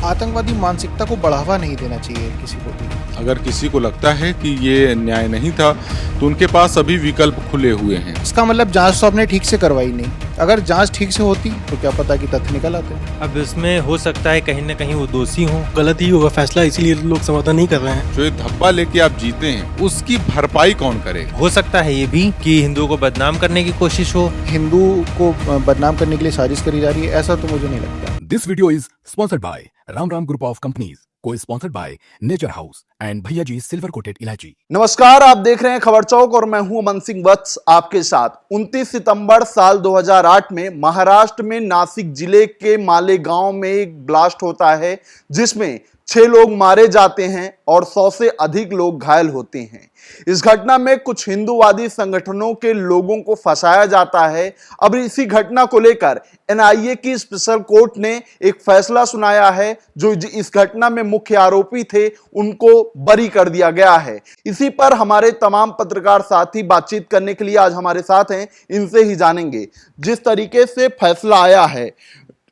आतंकवादी मानसिकता को बढ़ावा नहीं देना चाहिए किसी को भी। अगर किसी को लगता है कि ये न्याय नहीं था तो उनके पास अभी विकल्प खुले हुए हैं। इसका मतलब जांच तो आपने ठीक से करवाई नहीं। अगर जांच ठीक से होती तो क्या पता कि तथ्य निकल आते। अब इसमें हो सकता है कहीं ना कहीं वो दोषी हो, गलत ही होगा फैसला, इसीलिए लोग समर्थन नहीं कर रहे हैं। जो ये धब्बा लेके आप जीते हैं उसकी भरपाई कौन करेगा? हो सकता है ये भी कि हिंदुओं को बदनाम करने की कोशिश हो। हिंदू को बदनाम करने के लिए साजिश करी जा रही है, ऐसा तो मुझे नहीं लगता। This video is sponsored by Ram Ram Group of Companies, co-sponsored by Nature House and भैया जी सिल्वर कोटेड इलायची। नमस्कार, आप देख रहे हैं खबर चौक और मैं हूं अमन सिंह वत्स आपके साथ। 29 सितंबर साल 2008 में महाराष्ट्र में नासिक जिले के मालेगांव में एक ब्लास्ट होता है जिसमें 6 लोग मारे जाते हैं और 100 से अधिक लोग घायल होते हैं। इस घटना में कुछ हिंदूवादी संगठनों के लोगों को फंसाया जाता है। अब इसी घटना को लेकर एनआईए की स्पेशल कोर्ट ने एक फैसला सुनाया है। जो इस घटना में मुख्य आरोपी थे उनको बरी कर दिया गया है। इसी पर हमारे तमाम पत्रकार साथी बातचीत करने के लिए आज हमारे साथ हैं। इनसे ही जानेंगे जिस तरीके से फैसला आया है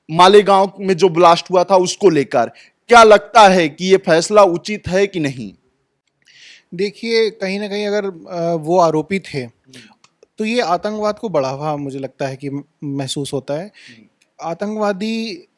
मालेगांव में जो ब्लास्ट हुआ था उसको लेकर, क्या लगता है कि यह फैसला उचित है कि नहीं? देखिए, कहीं ना कहीं अगर वो आरोपी थे तो ये आतंकवाद को बढ़ावा मुझे लगता है कि महसूस होता है। आतंकवादी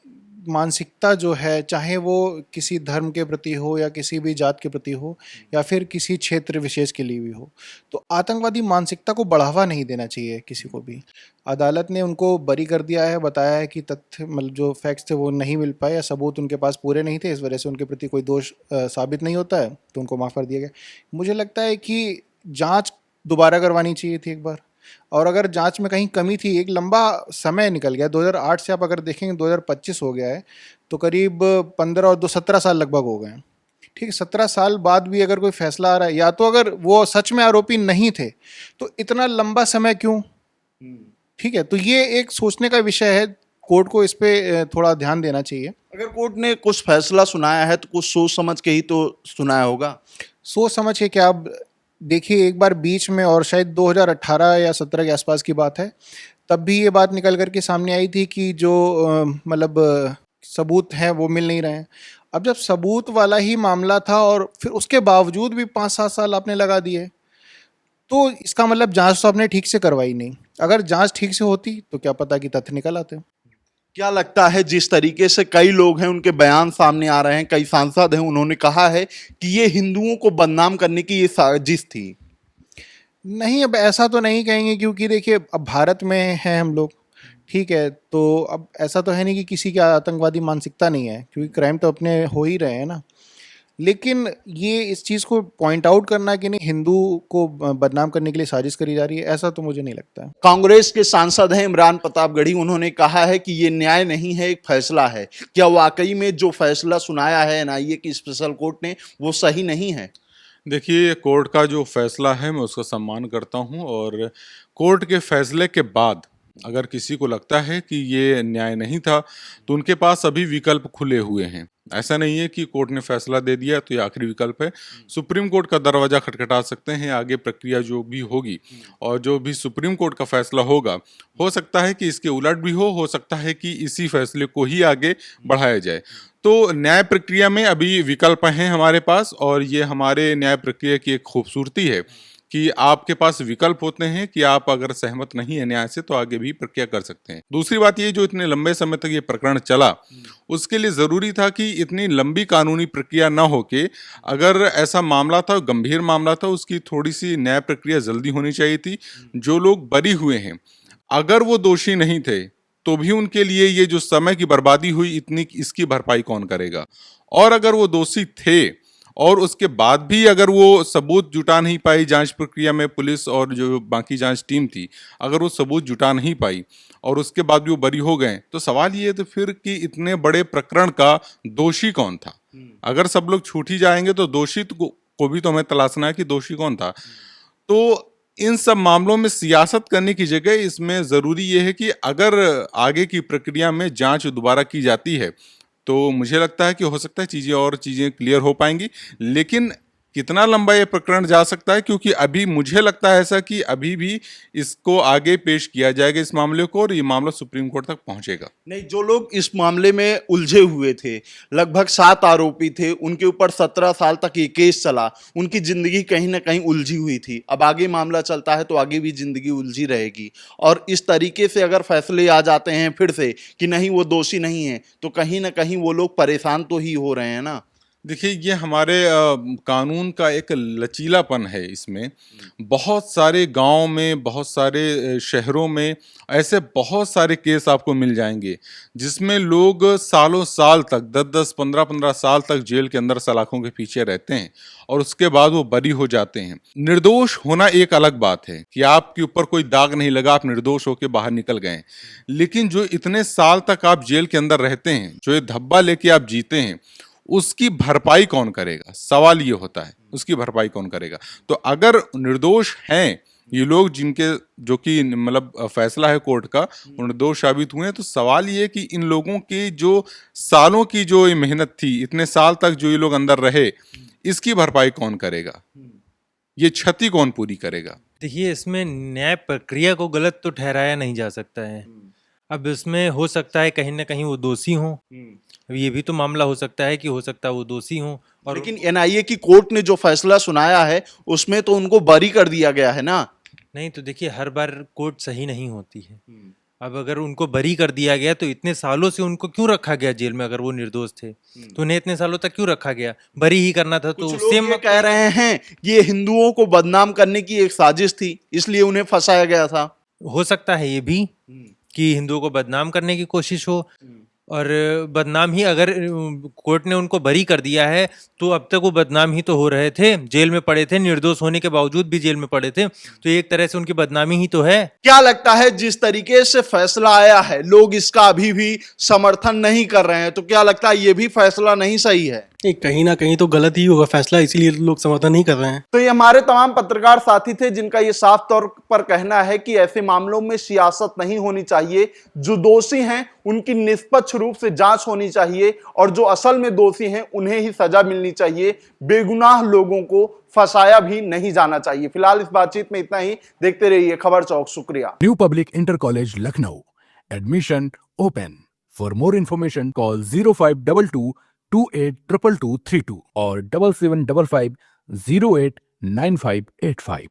मानसिकता जो है, चाहे वो किसी धर्म के प्रति हो या किसी भी जात के प्रति हो या फिर किसी क्षेत्र विशेष के लिए भी हो, तो आतंकवादी मानसिकता को बढ़ावा नहीं देना चाहिए किसी को भी। अदालत ने उनको बरी कर दिया है, बताया है कि तथ्य मतलब जो फैक्ट्स थे वो नहीं मिल पाए या सबूत उनके पास पूरे नहीं थे, इस वजह से उनके प्रति कोई दोष साबित नहीं होता है, तो उनको माफ़ कर दिया गया। मुझे लगता है कि जांच दोबारा करवानी चाहिए थी एक बार, और अगर जांच में कहीं कमी थी, एक लंबा समय निकल गया 2008 से, आप अगर देखेंगे 2025 हो गया है, तो करीब 15 और 17 साल लगभग हो गए हैं। ठीक है, 17 साल बाद भी अगर कोई फैसला आ रहा है, या तो अगर वो सच में आरोपी नहीं थे तो इतना लंबा समय क्यों? ठीक है, तो ये एक सोचने का विषय है। कोर्ट को इस पे थोड़ा ध्यान देना चाहिए। अगर कोर्ट ने कुछ फैसला सुनाया है तो कुछ सोच समझ के ही तो सुनाया होगा। सोच समझ के क्या? आप देखिए, एक बार बीच में, और शायद 2018 या 17 के आसपास की बात है, तब भी ये बात निकल करके सामने आई थी कि जो मतलब सबूत हैं वो मिल नहीं रहे हैं। अब जब सबूत वाला ही मामला था और फिर उसके बावजूद भी 5-7 साल आपने लगा दिए, तो इसका मतलब जांच तो आपने ठीक से करवाई नहीं। अगर जांच ठीक से होती तो क्या पता कि तथ्य निकल आते। क्या लगता है, जिस तरीके से कई लोग हैं उनके बयान सामने आ रहे हैं, कई सांसद हैं, उन्होंने कहा है कि ये हिंदुओं को बदनाम करने की ये साजिश थी? नहीं, अब ऐसा तो नहीं कहेंगे, क्योंकि देखिए अब भारत में हैं हम लोग, ठीक है, तो अब ऐसा तो है नहीं कि किसी की आतंकवादी मानसिकता नहीं है, क्योंकि क्राइम तो अपने हो ही रहे हैं ना। लेकिन ये इस चीज़ को पॉइंट आउट करना कि नहीं हिंदू को बदनाम करने के लिए साजिश करी जा रही है, ऐसा तो मुझे नहीं लगता है। कांग्रेस के सांसद हैं इमरान प्रतापगढ़ी, उन्होंने कहा है कि ये न्याय नहीं है, एक फैसला है। क्या वाकई में जो फैसला सुनाया है एनआईए की स्पेशल कोर्ट ने वो सही नहीं है? देखिए, कोर्ट का जो फैसला है मैं उसका सम्मान करता हूं, और कोर्ट के फैसले के बाद अगर किसी को लगता है कि ये न्याय नहीं था तो उनके पास अभी विकल्प खुले हुए हैं। ऐसा नहीं है कि कोर्ट ने फैसला दे दिया तो ये आखिरी विकल्प है। सुप्रीम कोर्ट का दरवाजा खटखटा सकते हैं आगे प्रक्रिया जो भी होगी, और जो भी सुप्रीम कोर्ट का फैसला होगा, हो सकता है कि इसके उलट भी हो सकता है कि इसी फैसले को ही आगे बढ़ाया जाए। तो न्याय प्रक्रिया में अभी विकल्प हैं हमारे पास, और ये हमारे न्याय प्रक्रिया की एक खूबसूरती है कि आपके पास विकल्प होते हैं कि आप अगर सहमत नहीं है न्याय से तो आगे भी प्रक्रिया कर सकते हैं। दूसरी बात ये, जो इतने लंबे समय तक ये प्रकरण चला, उसके लिए जरूरी था कि इतनी लंबी कानूनी प्रक्रिया ना हो के, अगर ऐसा मामला था, गंभीर मामला था, उसकी थोड़ी सी न्याय प्रक्रिया जल्दी होनी चाहिए थी। जो लोग बरी हुए हैं, अगर वो दोषी नहीं थे तो भी उनके लिए ये जो समय की बर्बादी हुई, इतनी इसकी भरपाई कौन करेगा? और अगर वो दोषी थे और उसके बाद भी अगर वो सबूत जुटा नहीं पाई जांच प्रक्रिया में, पुलिस और जो बाकी जांच टीम थी, अगर वो सबूत जुटा नहीं पाई और उसके बाद भी वो बरी हो गए, तो सवाल ये है तो फिर कि इतने बड़े प्रकरण का दोषी कौन था? अगर सब लोग छूट ही जाएंगे तो दोषी को भी तो हमें तलाशना है कि दोषी कौन था। तो इन सब मामलों में सियासत करने की जगह इसमें जरूरी ये है कि अगर आगे की प्रक्रिया में जांच दोबारा की जाती है तो मुझे लगता है कि हो सकता है चीज़ें क्लियर हो पाएंगी। लेकिन कितना लंबा ये प्रकरण जा सकता है, क्योंकि अभी मुझे लगता है ऐसा कि अभी भी इसको आगे पेश किया जाएगा इस मामले को, और ये मामला सुप्रीम कोर्ट तक पहुंचेगा। नहीं, जो लोग इस मामले में उलझे हुए थे, लगभग 7 आरोपी थे, उनके ऊपर 17 साल तक ये केस चला, उनकी जिंदगी कहीं ना कहीं उलझी हुई थी। अब आगे मामला चलता है तो आगे भी जिंदगी उलझी रहेगी, और इस तरीके से अगर फैसले आ जाते हैं फिर से कि नहीं वो दोषी नहीं है, तो कहीं ना कहीं वो लोग परेशान तो ही हो रहे हैं ना। देखिए, ये हमारे कानून का एक लचीलापन है। इसमें बहुत सारे गांव में, बहुत सारे शहरों में ऐसे बहुत सारे केस आपको मिल जाएंगे जिसमें लोग सालों साल तक, 10-10, 15-15 साल तक जेल के अंदर सलाखों के पीछे रहते हैं, और उसके बाद वो बरी हो जाते हैं। निर्दोष होना एक अलग बात है कि आपके ऊपर कोई दाग नहीं लगा, आप निर्दोष होकर बाहर निकल गए, लेकिन जो इतने साल तक आप जेल के अंदर रहते हैं, जो ये धब्बा लेके आप जीते हैं, उसकी भरपाई कौन करेगा? सवाल ये होता है, उसकी भरपाई कौन करेगा? तो अगर निर्दोष हैं ये लोग, जिनके जो कि मतलब फैसला है कोर्ट का, वो निर्दोष साबित हुए हैं, तो सवाल ये है कि इन लोगों की जो सालों की जो ये मेहनत थी, इतने साल तक जो ये लोग अंदर रहे, इसकी भरपाई कौन करेगा? ये क्षति कौन पूरी करेगा? देखिए, इसमें न्याय प्रक्रिया को गलत तो ठहराया नहीं जा सकता है। अब इसमें हो सकता है कहीं ना कहीं वो दोषी हों, अब ये भी तो मामला हो सकता है कि हो सकता है वो दोषी हों, और लेकिन एनआईए की कोर्ट ने जो फैसला सुनाया है उसमें तो उनको बरी कर दिया गया है ना। नहीं, तो देखिए, हर बार कोर्ट सही नहीं होती है। अब अगर उनको बरी कर दिया गया तो इतने सालों से उनको क्यों रखा गया जेल में? अगर वो निर्दोष थे तो उन्हें इतने सालों तक क्यों रखा गया? बरी ही करना था। तो कुछ लोग सेम ये कह रहे हैं कि ये हिंदुओं को बदनाम करने की एक साजिश थी, इसलिए उन्हें फंसाया गया था। हो सकता है ये भी कि हिंदुओं को बदनाम करने की कोशिश हो, और बदनाम ही अगर कोर्ट ने उनको बरी कर दिया है तो अब तक वो बदनाम ही तो हो रहे थे, जेल में पड़े थे, निर्दोष होने के बावजूद भी जेल में पड़े थे, तो एक तरह से उनकी बदनामी ही तो है। क्या लगता है, जिस तरीके से फैसला आया है लोग इसका अभी भी समर्थन नहीं कर रहे हैं, तो क्या लगता है ये भी फैसला नहीं सही है? नहीं, कहीं ना कहीं तो गलत ही होगा फैसला, इसीलिए लोग समर्थन नहीं कर रहे हैं। तो ये हमारे तमाम पत्रकार साथी थे जिनका ये साफ तौर पर कहना है कि ऐसे मामलों में सियासत नहीं होनी चाहिए, जो दोषी हैं उनकी निष्पक्ष रूप से जांच होनी चाहिए, और जो असल में दोषी हैं उन्हें ही सजा मिलनी चाहिए, बेगुनाह लोगों को फंसाया भी नहीं जाना चाहिए। फिलहाल इस बातचीत में इतना ही। देखते रहिए खबर चौक। शुक्रिया। New public inter college Lucknow, admission open. For more information call 0522 282232 और 7755 089585।